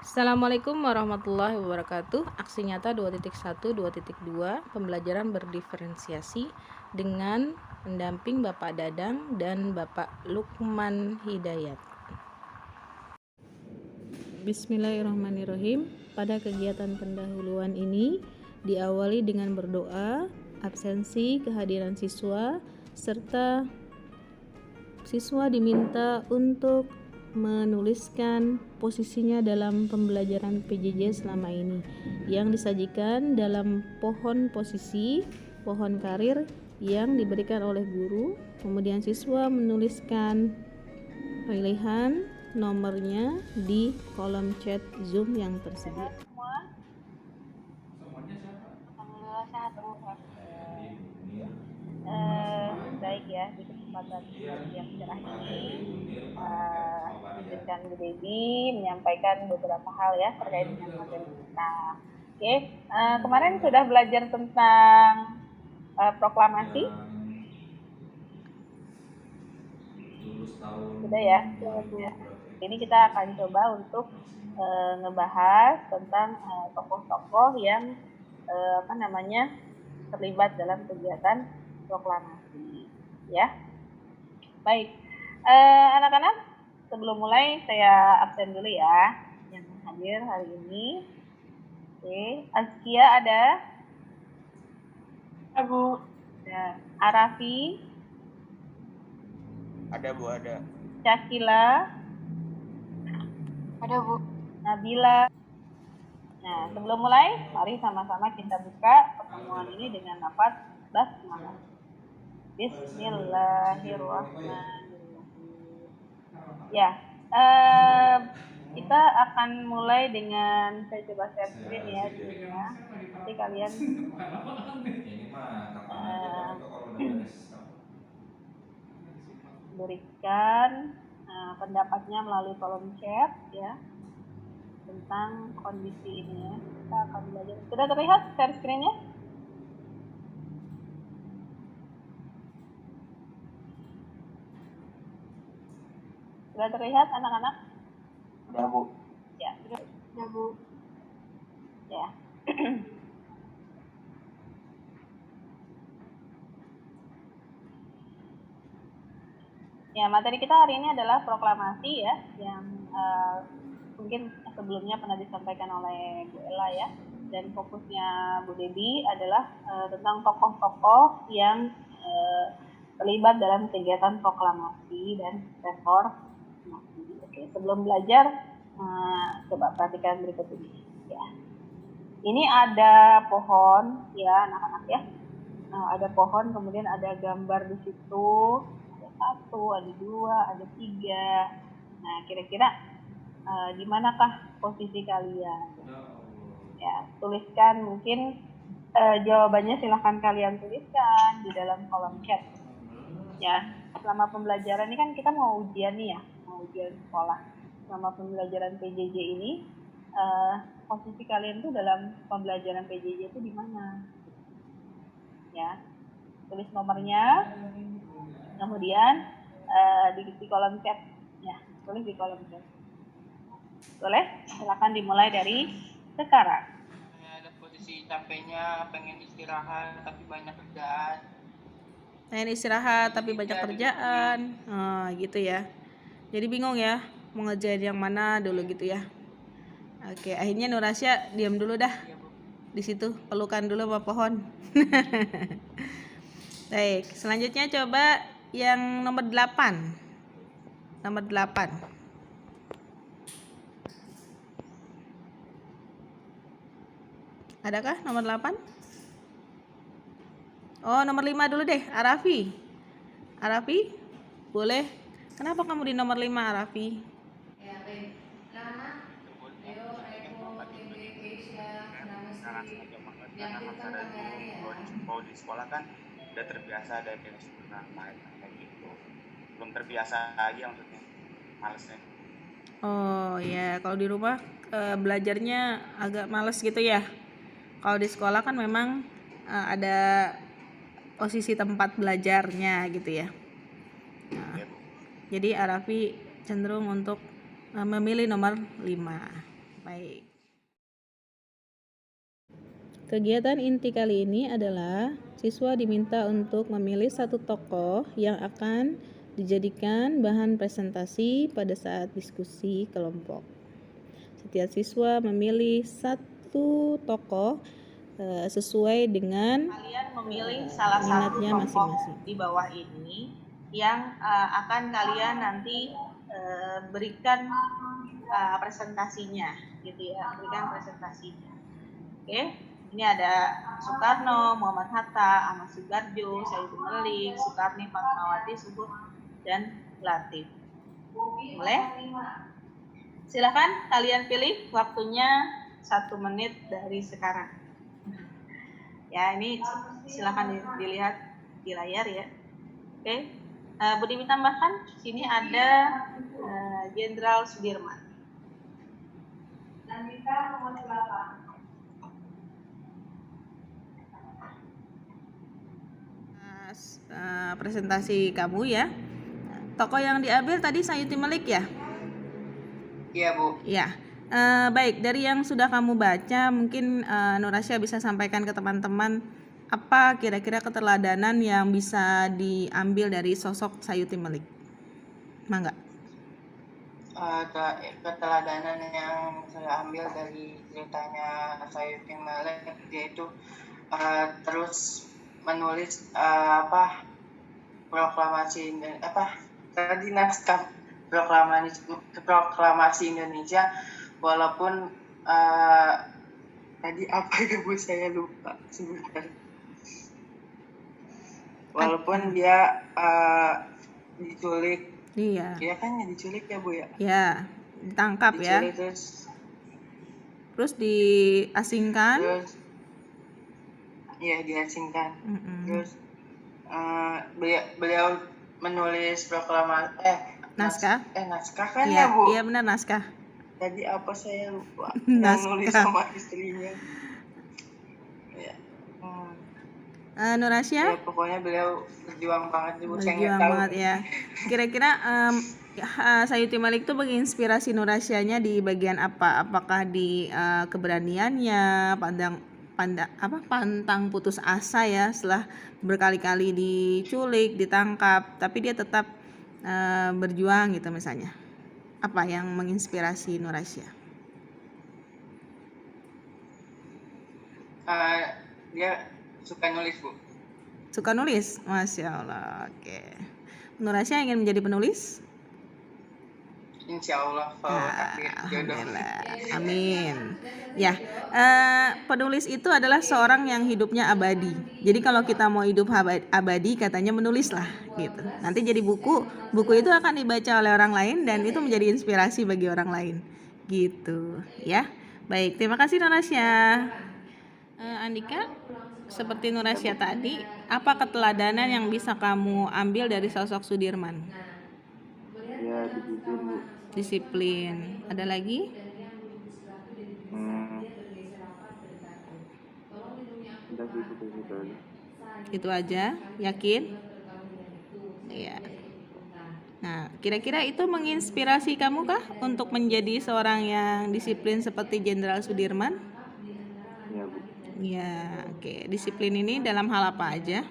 Assalamualaikum warahmatullahi wabarakatuh. Aksi nyata 2.1 2.2 pembelajaran berdiferensiasi dengan pendamping Bapak Dadang dan Bapak Lukman Hidayat. Bismillahirrahmanirrahim. Pada kegiatan pendahuluan ini diawali dengan berdoa, absensi, kehadiran siswa, serta siswa diminta untuk menuliskan posisinya dalam pembelajaran PJJ selama ini yang disajikan dalam pohon posisi, pohon karir yang diberikan oleh guru. Kemudian siswa menuliskan pilihan nomornya di kolom chat Zoom yang tersedia. Alhamdulillah sehat semua. Baik ya, di kesempatan yang cerah ini izinkan Bu Devi menyampaikan beberapa hal ya terkait dengan materi kita. Oke, kemarin sudah belajar tentang proklamasi. Sudah ya. Ini kita akan coba untuk ngebahas tentang tokoh-tokoh yang terlibat dalam kegiatan proklamasi ya. Baik, anak-anak, sebelum mulai saya absen dulu ya yang hadir hari ini. Oke, Azkia ada? Bu. Ya. Arafi? Ada Bu, ada. Syakila? Ada Bu. Nabila? Nah, sebelum mulai, mari sama-sama kita buka pertemuan ini dengan lafaz basmalah. Bismillahirrahmanirrahim. Ya, kita akan mulai dengan saya coba share screen ya di sini ya. Nanti kalian berikan pendapatnya melalui kolom chat ya tentang kondisi ini ya. Kita akan belajar. Sudah terlihat share screen-nya? Sudah terlihat anak-anak? Sudah Bu. Ya, sudah Bu. Ya. Ya, materi kita hari ini adalah proklamasi ya, yang mungkin sebelumnya pernah disampaikan oleh Bu Ella ya, dan fokusnya Bu Devi adalah tentang tokoh-tokoh yang terlibat dalam kegiatan proklamasi dan reformasi. Oke, sebelum belajar, coba perhatikan berikut ini ya. Ini ada pohon ya anak-anak ya, ada pohon, kemudian ada gambar di situ. Satu, ada dua, ada tiga. Nah, kira-kira di manakah posisi kalian? Ya, tuliskan mungkin jawabannya silahkan kalian tuliskan di dalam kolom chat. Ya, selama pembelajaran ini kan kita mau ujian nih ya, mau ujian sekolah. Selama pembelajaran PJJ ini, posisi kalian tuh dalam pembelajaran PJJ itu di mana? Ya, tulis nomornya. Kemudian di kolom chat ya, tulis di kolom chat. Boleh? Silakan dimulai dari sekarang. Ada posisi capeknya, pengen istirahat tapi banyak kerjaan. Pengen istirahat tapi banyak kerjaan. Gitu ya. Jadi bingung ya mau ngerjain yang mana dulu gitu ya. Oke, akhirnya Nurasya diam dulu dah. Di situ pelukan dulu sama pohon. Baik, selanjutnya coba yang nomor 8. Nomor 8. Adakah nomor 8? Oh, nomor 5 dulu deh, Arafi. Arafi, boleh. Kenapa kamu di nomor 5, Arafi? Ya, baik. Anak-anak, ayo Eko, Tebe, Keisha, Namesti, diaktifkan kameranya ya. Kalau di sekolah kan udah terbiasa ada kayak main kayak gitu. Belum terbiasa lagi maksudnya. Malesnya. Oh ya, kalau di rumah belajarnya agak males gitu ya. Kalau di sekolah kan memang ada posisi tempat belajarnya gitu ya. Nah, jadi Arafi cenderung untuk memilih nomor 5. Baik. Kegiatan inti kali ini adalah siswa diminta untuk memilih satu tokoh yang akan dijadikan bahan presentasi pada saat diskusi kelompok. Setiap siswa memilih satu tokoh sesuai dengan Kalian memilih salah satu minatnya tokoh masing-masing. di bawah ini yang akan kalian nanti berikan presentasinya, gitu ya, berikan presentasinya. Oke, ini ada Soekarno, Muhammad Hatta, Ahmad Subarjo, Sayyidul Malik, Soekarni, Fatmawati, Subuh, dan Latif. Boleh? Silakan kalian pilih, waktunya 1 menit dari sekarang. Ya, ini silakan dilihat di layar ya. Oke, Bu Dewi tambahkan, sini ada Jenderal Sudirman. Nandita nomor 8. Presentasi kamu ya. Tokoh yang diambil tadi Sayuti Malik ya? Iya Bu. Ya. Baik, dari yang sudah kamu baca, mungkin Nur Asya bisa sampaikan ke teman-teman apa kira-kira keteladanan yang bisa diambil dari sosok Sayuti Malik. Mangga. Keteladanan yang saya ambil dari ceritanya Sayuti Malik yaitu terus menulis proklamasi tadi naskah proklamasi Indonesia, walaupun tadi apa ya Bu, saya lupa sebentar. Walaupun dia diculik. Iya. Dia kan diculik ya Bu ya? Ya, ditangkap Diculik, ya. Terus diasingkan. Terus iya diasingkan. Terus beliau menulis naskah kan ya Bu? Iya benar, naskah. Tadi apa saya lupa. Naskah. Yang nulis sama istrinya. Ya. Nur Asya? Ya, pokoknya beliau berjuang banget Bu. Berjuang banget ya. Kira-kira Sayuti Malik itu menginspirasi Nur Asyanya di bagian apa? Apakah di keberaniannya, pantang putus asa ya, setelah berkali-kali diculik, ditangkap, tapi dia tetap berjuang gitu misalnya. Apa yang menginspirasi Nur Asya? Dia suka nulis Bu. Suka nulis? Masya Allah. Oke. Nur Asya ingin menjadi penulis? Insya Allah kalau takdir jodoh. Amin. Ya, penulis itu adalah seorang yang hidupnya abadi. Jadi kalau kita mau hidup abadi, katanya menulislah gitu. Nanti jadi buku itu akan dibaca oleh orang lain dan itu menjadi inspirasi bagi orang lain. Gitu, ya. Baik, terima kasih Nur Asya. Andika, seperti Nur Asya tadi, apa keteladanan yang bisa kamu ambil dari sosok Sudirman? Ya, disiplin Bu. Disiplin. Ada lagi? Udah gitu aja. Itu aja, yakin? Iya. Nah, kira-kira itu menginspirasi kamu kah untuk menjadi seorang yang disiplin seperti Jenderal Sudirman? Iya Bu. Iya, oke. Disiplin ini dalam hal apa aja?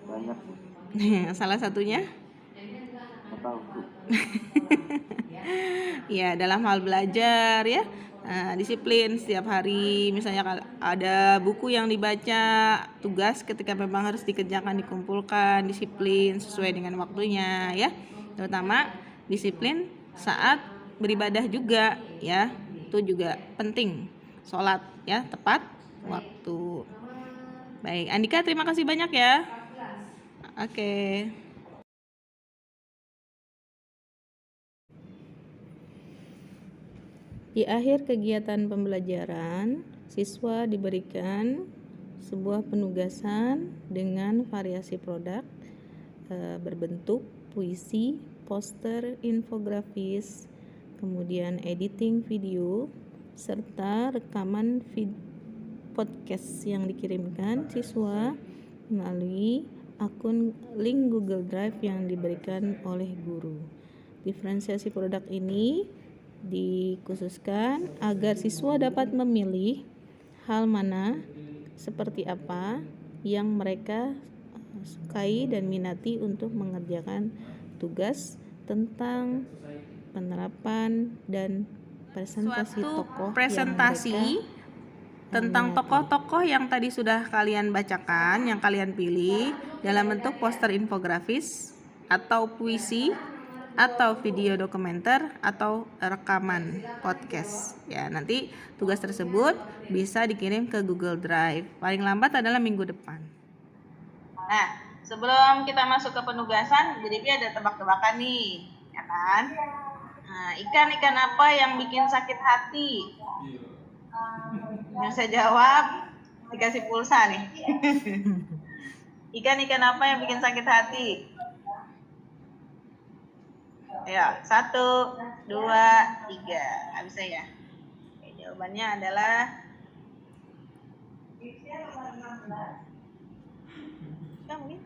Banyak. Salah satunya? Nggak tahu Bu. Ya, dalam hal belajar ya. Disiplin setiap hari, misalnya kalau ada buku yang dibaca, tugas ketika memang harus dikerjakan dikumpulkan, disiplin sesuai dengan waktunya ya. Terutama disiplin saat beribadah juga ya, itu juga penting. Sholat ya tepat waktu. Baik, Andika terima kasih banyak ya. Oke. Di akhir kegiatan pembelajaran, siswa diberikan sebuah penugasan dengan variasi produk berbentuk puisi, poster, infografis, kemudian editing video, serta rekaman podcast yang dikirimkan siswa melalui akun link Google Drive yang diberikan oleh guru. Diferensiasi produk ini dikhususkan agar siswa dapat memilih hal mana seperti apa yang mereka sukai dan minati untuk mengerjakan tugas tentang penerapan dan presentasi tokoh presentasi tentang tokoh-tokoh yang tadi sudah kalian bacakan, yang kalian pilih dalam bentuk poster infografis atau puisi atau video dokumenter atau rekaman podcast. Ya, nanti tugas tersebut bisa dikirim ke Google Drive. Paling lambat adalah minggu depan. Nah, sebelum kita masuk ke penugasan, jadi ada tebak-tebakan nih, ya kan? Nah, ikan apa yang bikin sakit hati? Yang saya jawab dikasih pulsa nih. Ikan apa yang bikin sakit hati? Ya, 1, 2, 3. Nggak bisa ya? Oke, jawabannya adalah mungkin?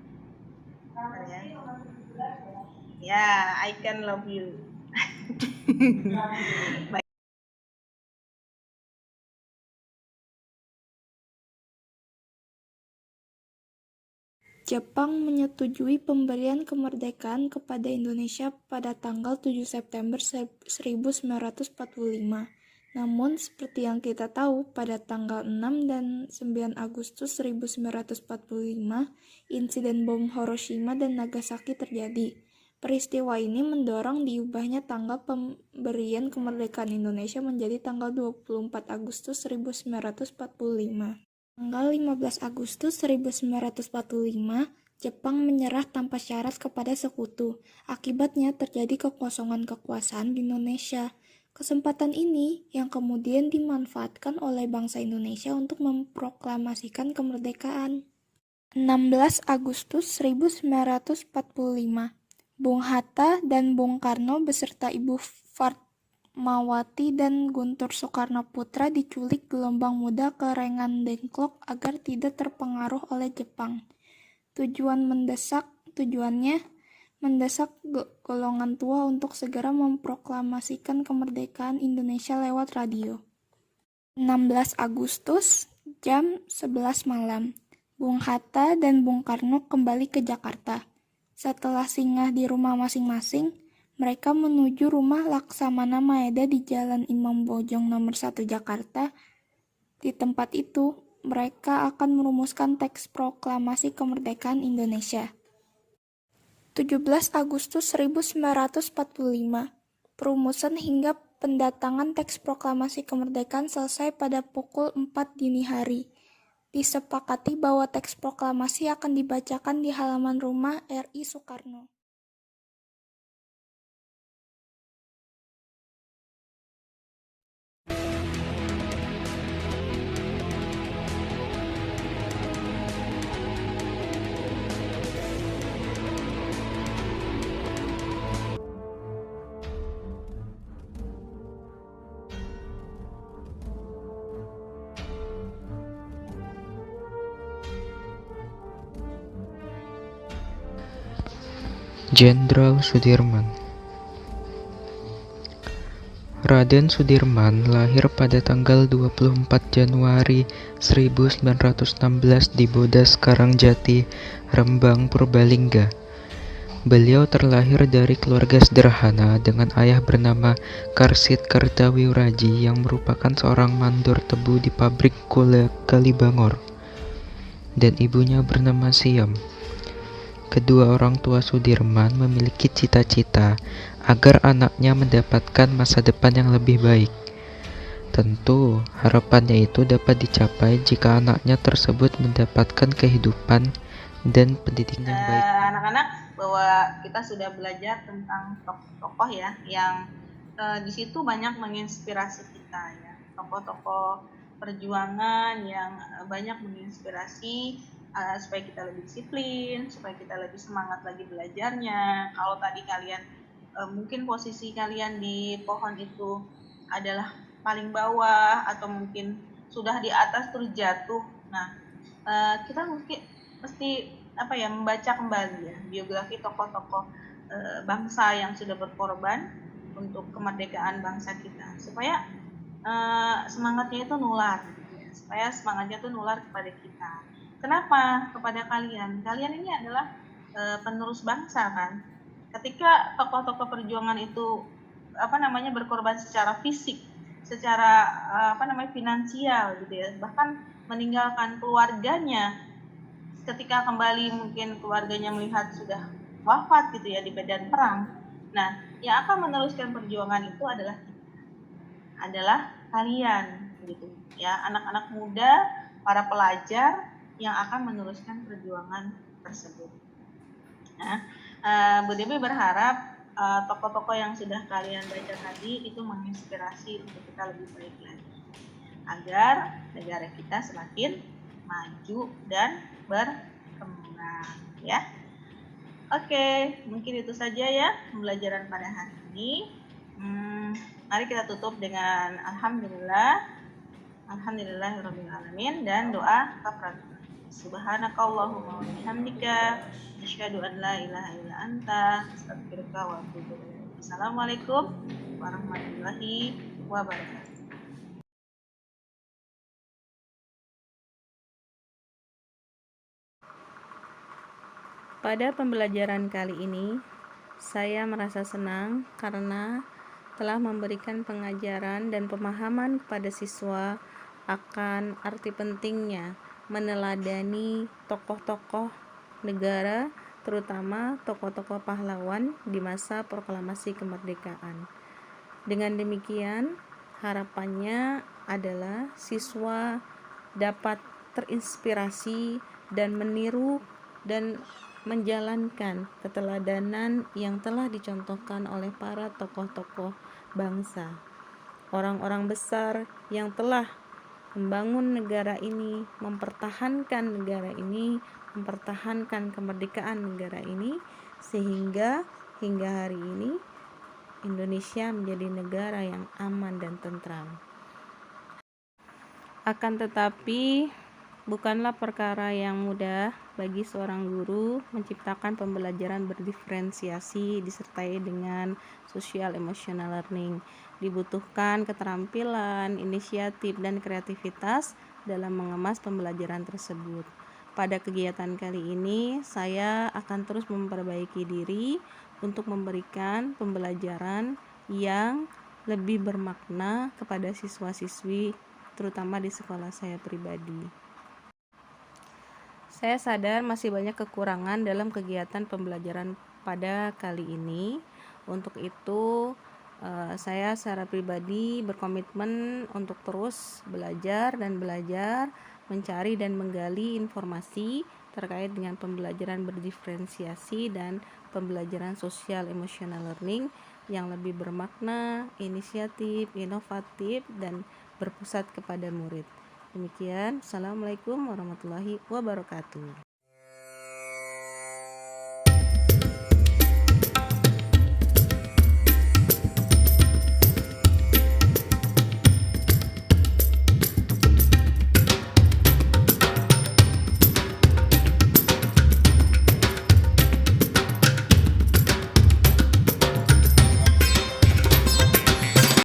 Ya, I can love you. Jepang menyetujui pemberian kemerdekaan kepada Indonesia pada tanggal 7 September 1945. Namun, seperti yang kita tahu, pada tanggal 6 dan 9 Agustus 1945, insiden bom Hiroshima dan Nagasaki terjadi. Peristiwa ini mendorong diubahnya tanggal pemberian kemerdekaan Indonesia menjadi tanggal 24 Agustus 1945. Tanggal 15 Agustus 1945, Jepang menyerah tanpa syarat kepada sekutu. Akibatnya terjadi kekosongan kekuasaan di Indonesia. Kesempatan ini yang kemudian dimanfaatkan oleh bangsa Indonesia untuk memproklamasikan kemerdekaan. 16 Agustus 1945, Bung Hatta dan Bung Karno beserta Ibu Fatmawati dan Guntur Soekarnoputra diculik gelombang muda ke Rengan Dengklok agar tidak terpengaruh oleh Jepang. Tujuannya mendesak golongan tua untuk segera memproklamasikan kemerdekaan Indonesia lewat radio. 16 Agustus, jam 11 malam, Bung Hatta dan Bung Karno kembali ke Jakarta. Setelah singgah di rumah masing-masing, mereka menuju rumah Laksamana Maeda di Jalan Imam Bojong nomor 1 Jakarta. Di tempat itu, mereka akan merumuskan teks proklamasi kemerdekaan Indonesia. 17 Agustus 1945, perumusan hingga pendatangan teks proklamasi kemerdekaan selesai pada pukul 4 dini hari. Disepakati bahwa teks proklamasi akan dibacakan di halaman rumah RI Soekarno. Jenderal Sudirman. Raden Sudirman lahir pada tanggal 24 Januari 1916 di Bodas Karangjati, Rembang, Purbalingga. Beliau terlahir dari keluarga sederhana dengan ayah bernama Karsit Kartawiraji yang merupakan seorang mandor tebu di pabrik gula Kalibangor, dan ibunya bernama Siam. Kedua orang tua Sudirman memiliki cita-cita agar anaknya mendapatkan masa depan yang lebih baik. Tentu, harapannya itu dapat dicapai jika anaknya tersebut mendapatkan kehidupan dan pendidikan yang baik. Anak-anak, bahwa kita sudah belajar tentang tokoh-tokoh ya, yang di situ banyak menginspirasi kita ya. Tokoh-tokoh perjuangan yang banyak menginspirasi supaya kita lebih disiplin, supaya kita lebih semangat lagi belajarnya. Kalau tadi kalian mungkin posisi kalian di pohon itu adalah paling bawah atau mungkin sudah di atas terus jatuh. Nah, kita mungkin mesti membaca kembali ya biografi tokoh-tokoh bangsa yang sudah berkorban untuk kemerdekaan bangsa kita, supaya semangatnya itu nular, supaya semangatnya itu nular kepada kita. Kenapa kepada kalian? Kalian ini adalah penerus bangsa kan. Ketika tokoh-tokoh perjuangan itu berkorban secara fisik, secara finansial gitu ya, bahkan meninggalkan keluarganya, ketika kembali mungkin keluarganya melihat sudah wafat gitu ya di medan perang. Nah, yang akan meneruskan perjuangan itu adalah kalian gitu ya, anak-anak muda, para pelajar yang akan meneruskan perjuangan tersebut. Nah, Bu Dewi berharap tokoh-tokoh yang sudah kalian baca tadi itu menginspirasi untuk kita lebih baik lagi, agar negara kita semakin maju dan berkembang ya. Oke, mungkin itu saja ya pembelajaran pada hari ini. Mari kita tutup dengan alhamdulillahirabbil alamin dan doa kafaratul. Subhanakallahumma wa bihamdika asyhadu an la ilaha illa anta astaghfiruka wa atubu ilaik. Assalamualaikum warahmatullahi wabarakatuh. Pada pembelajaran kali ini, saya merasa senang karena telah memberikan pengajaran dan pemahaman kepada siswa akan arti pentingnya meneladani tokoh-tokoh negara, terutama tokoh-tokoh pahlawan di masa proklamasi kemerdekaan. Dengan demikian, harapannya adalah siswa dapat terinspirasi dan meniru dan menjalankan keteladanan yang telah dicontohkan oleh para tokoh-tokoh bangsa, orang-orang besar yang telah membangun negara ini, mempertahankan negara ini, mempertahankan kemerdekaan negara ini, sehingga hingga hari ini Indonesia menjadi negara yang aman dan tentram. Akan tetapi bukanlah perkara yang mudah bagi seorang guru menciptakan pembelajaran berdiferensiasi disertai dengan social emotional learning. Dibutuhkan keterampilan, inisiatif, dan kreativitas dalam mengemas pembelajaran tersebut. Pada kegiatan kali ini, saya akan terus memperbaiki diri untuk memberikan pembelajaran yang lebih bermakna kepada siswa-siswi, terutama di sekolah saya pribadi. Saya sadar masih banyak kekurangan dalam kegiatan pembelajaran pada kali ini. Untuk itu, saya secara pribadi berkomitmen untuk terus belajar, mencari dan menggali informasi terkait dengan pembelajaran berdiferensiasi dan pembelajaran social emotional learning yang lebih bermakna, inisiatif, inovatif, dan berpusat kepada murid. Demikian, Assalamualaikum warahmatullahi wabarakatuh.